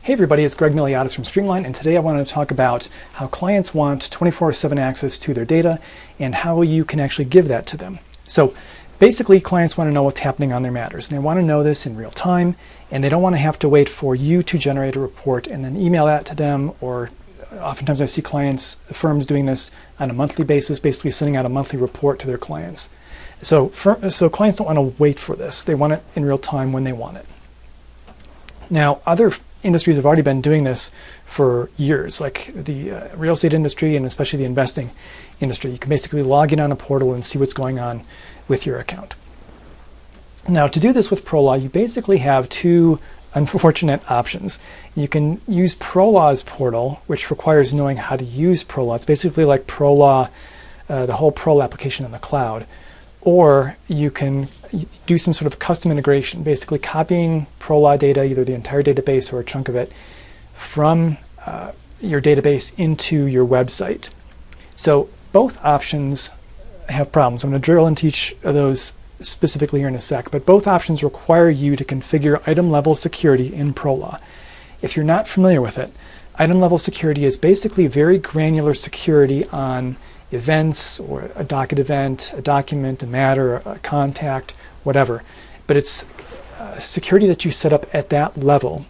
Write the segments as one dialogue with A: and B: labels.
A: Hey everybody, it's Greg Miliatis from StreamLine, and today I want to talk about how clients want 24/7 access to their data and how you can actually give that to them. So basically, clients want to know what's happening on their matters, and they want to know this in real time, and they don't want to have to wait for you to generate a report and then email that to them, or oftentimes I see firms doing this on a monthly basis, basically sending out a monthly report to their clients. So clients don't want to wait for this. They want it in real time when they want it. Now, other industries have already been doing this for years, like the real estate industry and especially the investing industry. You can basically log in on a portal and see what's going on with your account. Now, to do this with ProLaw, you basically have two unfortunate options. You can use ProLaw's portal, which requires knowing how to use ProLaw. It's basically like ProLaw, the whole ProLaw application in the cloud. Or you can do some sort of custom integration, basically copying ProLaw data, either the entire database or a chunk of it, from your database into your website. So both options have problems. I'm going to drill into each of those specifically here in a sec, but both options require you to configure item level security in ProLaw. If you're not familiar with it, item level security is basically very granular security on events, or a docket event, a document, a matter, a contact, whatever. But it's security that you set up at that level,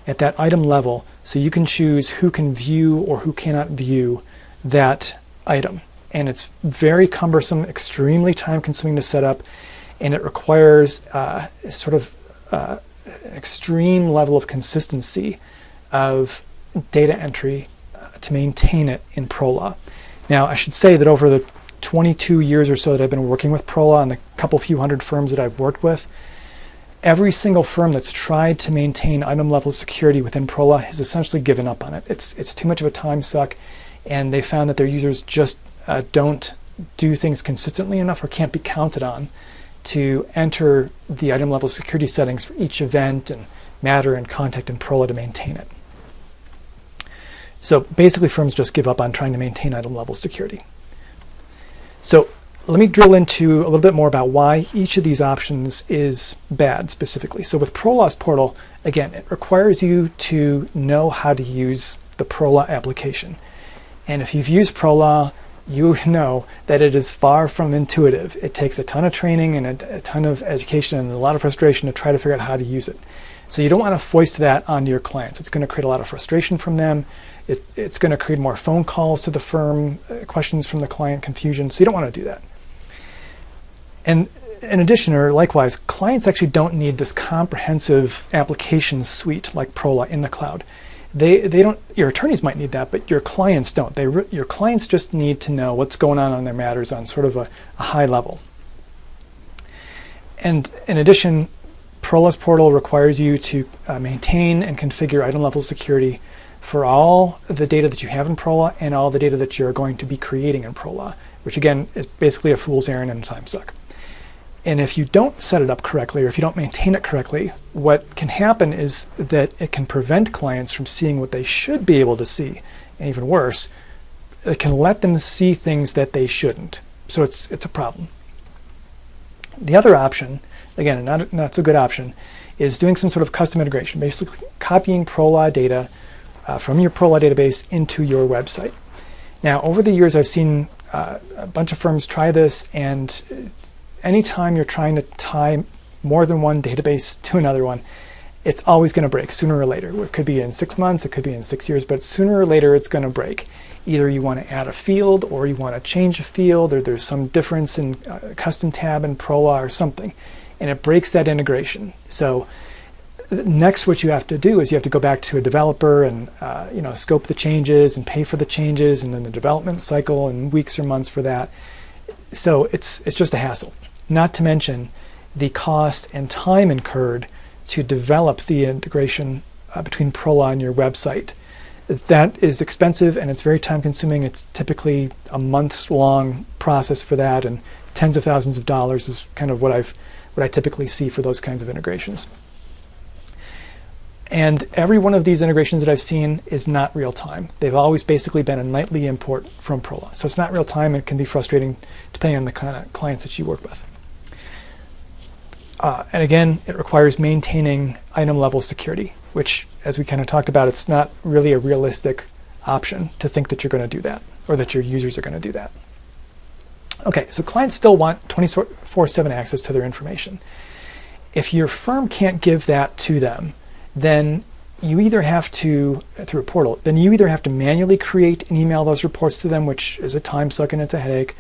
A: at that item level, so you can choose who can view or who cannot view that item. And it's very cumbersome, extremely time-consuming to set up, and it requires sort of an extreme level of consistency of data entry to maintain it in ProLaw. Now, I should say that over the 22 years or so that I've been working with ProLaw and the few hundred firms that I've worked with, every single firm that's tried to maintain item level security within ProLaw has essentially given up on it. It's too much of a time suck, and they found that their users just don't do things consistently enough or can't be counted on to enter the item level security settings for each event and matter and contact in ProLaw to maintain it. So basically, firms just give up on trying to maintain item level security. So let me drill into a little bit more about why each of these options is bad specifically. So with ProLaw's portal, again, it requires you to know how to use the ProLaw application. And if you've used ProLaw, you know that it is far from intuitive. It takes a ton of training and a ton of education and a lot of frustration to try to figure out how to use it. So you don't want to foist that onto your clients. It's going to create a lot of frustration from them. It's going to create more phone calls to the firm, questions from the client, confusion. So you don't want to do that. And in addition, or likewise, clients actually don't need this comprehensive application suite like ProLaw in the cloud. They don't. Your attorneys might need that, but your clients don't. Your clients just need to know what's going on their matters on sort of a high level. And in addition, ProLaw's portal requires you to maintain and configure item level security for all the data that you have in ProLaw and all the data that you're going to be creating in ProLaw, which again is basically a fool's errand and a time suck. And if you don't set it up correctly, or if you don't maintain it correctly, what can happen is that it can prevent clients from seeing what they should be able to see. And even worse, it can let them see things that they shouldn't. So it's a problem. The other option, again, not so good option, is doing some sort of custom integration, basically copying ProLaw data from your ProLaw database into your website. Now, over the years, I've seen a bunch of firms try this, and anytime you're trying to tie more than one database to another one, it's always going to break sooner or later. It could be in 6 months, it could be in 6 years, but sooner or later it's going to break. Either you want to add a field, or you want to change a field, or there's some difference in a custom tab in ProLaw or something, and it breaks that integration. So next, what you have to do is you have to go back to a developer and scope the changes and pay for the changes, and then the development cycle and weeks or months for that. So it's just a hassle. Not to mention the cost and time incurred to develop the integration between ProLaw and your website. That is expensive and it's very time consuming. It's typically a months long process for that, and tens of thousands of dollars is kind of what I typically see for those kinds of integrations. And every one of these integrations that I've seen is not real time. They've always basically been a nightly import from ProLaw. So it's not real time, and it can be frustrating depending on the kind of clients that you work with. And again, it requires maintaining item level security, which, as we kind of talked about, it's not really a realistic option to think that you're going to do that or that your users are going to do that. Okay, so clients still want 24/7 access to their information. If your firm can't give that to them, then you either have to, through a portal, then you either have to manually create and email those reports to them, which is a time suck and it's a headache,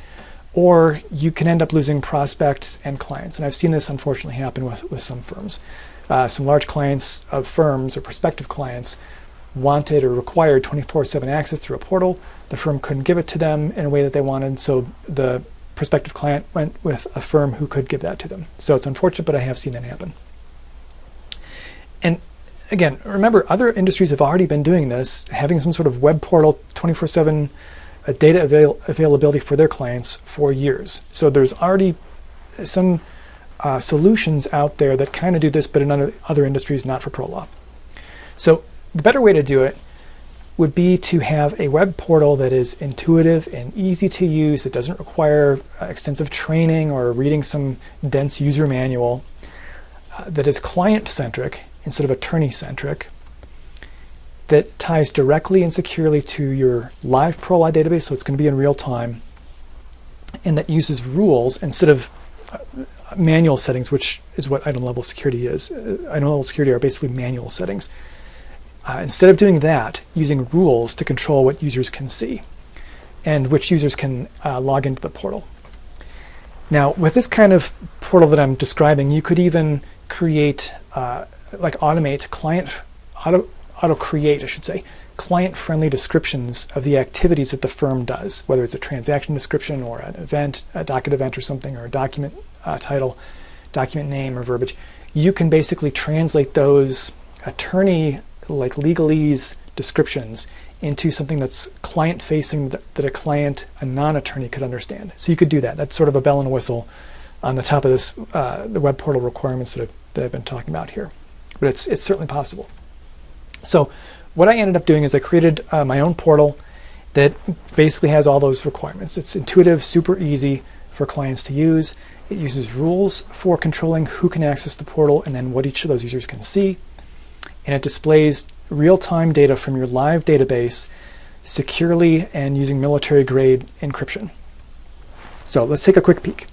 A: or you can end up losing prospects and clients. And I've seen this unfortunately happen with some firms. Some large clients of firms or prospective clients wanted or required 24/7 access through a portal. The firm couldn't give it to them in a way that they wanted, so the prospective client went with a firm who could give that to them. So it's unfortunate, but I have seen it happen. And again, remember, other industries have already been doing this, having some sort of web portal 24/7 data availability for their clients for years. So there's already some solutions out there that kind of do this, but in other industries, not for ProLaw. So the better way to do it would be to have a web portal that is intuitive and easy to use. It doesn't require extensive training or reading some dense user manual, that is client-centric instead of attorney-centric, that ties directly and securely to your live ProLaw database, so it's going to be in real time, and that uses rules instead of manual settings, which is what item level security is. Item level security are basically manual settings. Instead of doing that, using rules to control what users can see and which users can log into the portal. Now, with this kind of portal that I'm describing, you could even create, automate auto-create, I should say, client-friendly descriptions of the activities that the firm does, whether it's a transaction description or an event, a docket event or something, or a document title, document name or verbiage. You can basically translate those attorney, like legalese descriptions into something that's client-facing that a client, a non-attorney could understand. So you could do that. That's sort of a bell and whistle on the top of this, the web portal requirements that I've been talking about here. But it's certainly possible. So what I ended up doing is I created my own portal that basically has all those requirements. It's intuitive, super easy for clients to use. It uses rules for controlling who can access the portal and then what each of those users can see. And it displays real-time data from your live database securely and using military-grade encryption. So let's take a quick peek.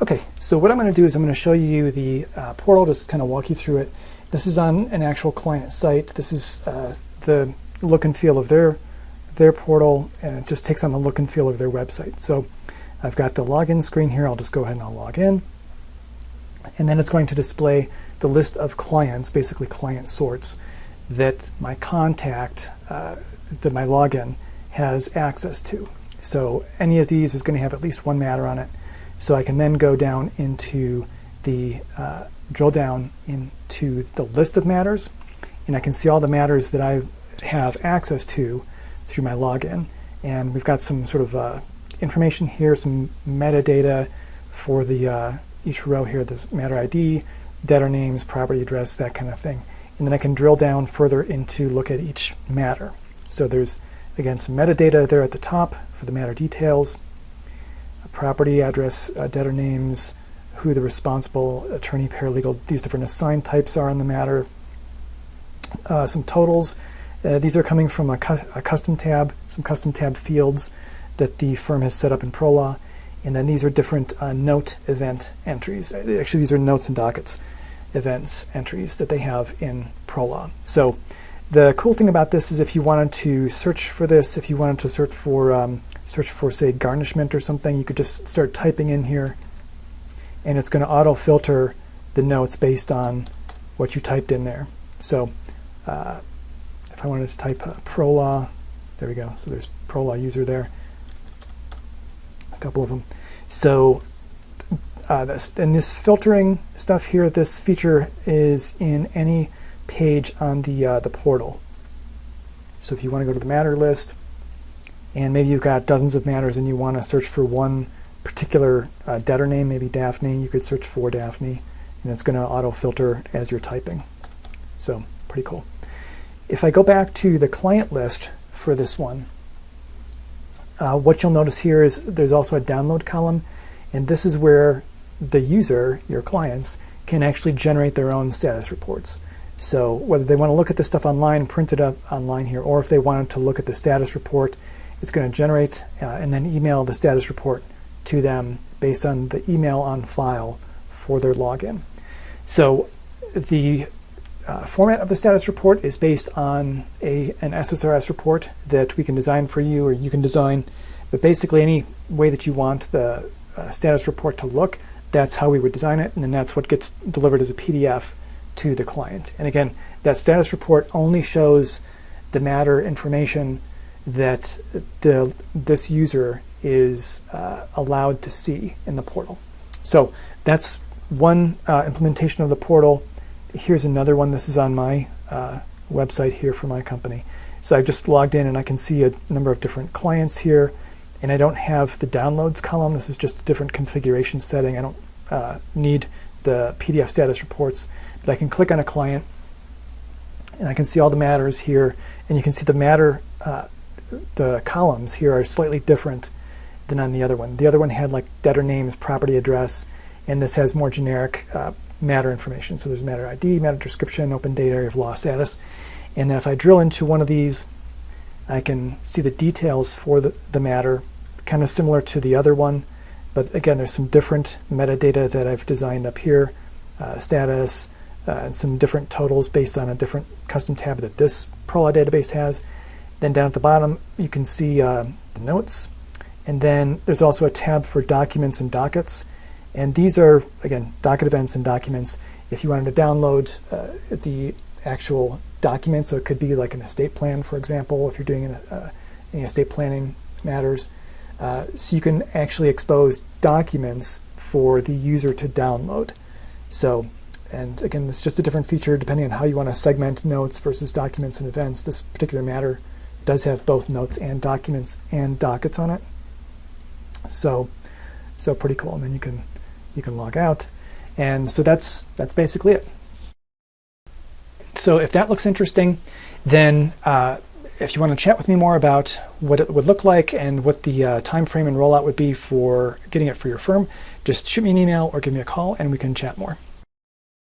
A: Okay, so what I'm going to do is I'm going to show you the portal, just kind of walk you through it. This is on an actual client site. This is the look and feel of their portal, and it just takes on the look and feel of their website. So I've got the login screen here. I'll just go ahead and I'll log in. And then it's going to display the list of clients, basically client sorts, that my contact, that my login has access to. So any of these is going to have at least one matter on it. So I can then go down into the, drill down into the list of matters, and I can see all the matters that I have access to through my login. And we've got some sort of information here, some metadata for the each row here, this matter ID, debtor names, property address, that kind of thing. And then I can drill down further into look at each matter. So there's, again, some metadata there at the top for the matter details, property address, debtor names, who the responsible attorney, paralegal, these different assigned types are on the matter, some totals. These are coming from a custom tab, some custom tab fields that the firm has set up in ProLaw. And then these are different note event entries. Actually, these are notes and dockets events entries that they have in ProLaw. So the cool thing about this is if you wanted to search for this, if you wanted to search for say garnishment or something, you could just start typing in here, and it's going to auto filter the notes based on what you typed in there. So if I wanted to type ProLaw, there we go. So there's ProLaw user there. Couple of them. So this filtering stuff here, this feature is in any page on the portal. So if you want to go to the matter list, and maybe you've got dozens of matters and you want to search for one particular debtor name, maybe Daphne, you could search for Daphne, and it's going to auto filter as you're typing. So pretty cool. If I go back to the client list for this one, what you'll notice here is there's also a download column, and this is where the user, your clients, can actually generate their own status reports. So whether they want to look at this stuff online, print it up online here, or if they wanted to look at the status report, it's going to generate and then email the status report to them based on the email on file for their login. So the format of the status report is based on an SSRS report that we can design for you, or you can design, but basically any way that you want the status report to look, that's how we would design it, and then that's what gets delivered as a PDF to the client. And again, that status report only shows the matter information that this user is allowed to see in the portal. So that's one implementation of the portal. Here's another one. This is on my website here for my company. So I've just logged in and I can see a number of different clients here, and I don't have the downloads column. This is just a different configuration setting. I don't need the PDF status reports, but I can click on a client and I can see all the matters here, and you can see the matter, the columns here are slightly different than on the other one. The other one had like debtor names, property address, and this has more generic matter information. So there's matter ID, matter description, open date, area of law status. And then if I drill into one of these, I can see the details for the matter, kind of similar to the other one. But again, there's some different metadata that I've designed up here, status, and some different totals based on a different custom tab that this ProLaw database has. Then down at the bottom, you can see the notes. And then there's also a tab for documents and dockets. And these are, again, docket events and documents. If you wanted to download the actual document, so it could be like an estate plan, for example, if you're doing any estate planning matters. So you can actually expose documents for the user to download. So, and again, it's just a different feature depending on how you want to segment notes versus documents and events. This particular matter does have both notes and documents and dockets on it. So pretty cool. And then you can log out. And so that's basically it. So if that looks interesting, then if you want to chat with me more about what it would look like and what the time frame and rollout would be for getting it for your firm, just shoot me an email or give me a call and we can chat more.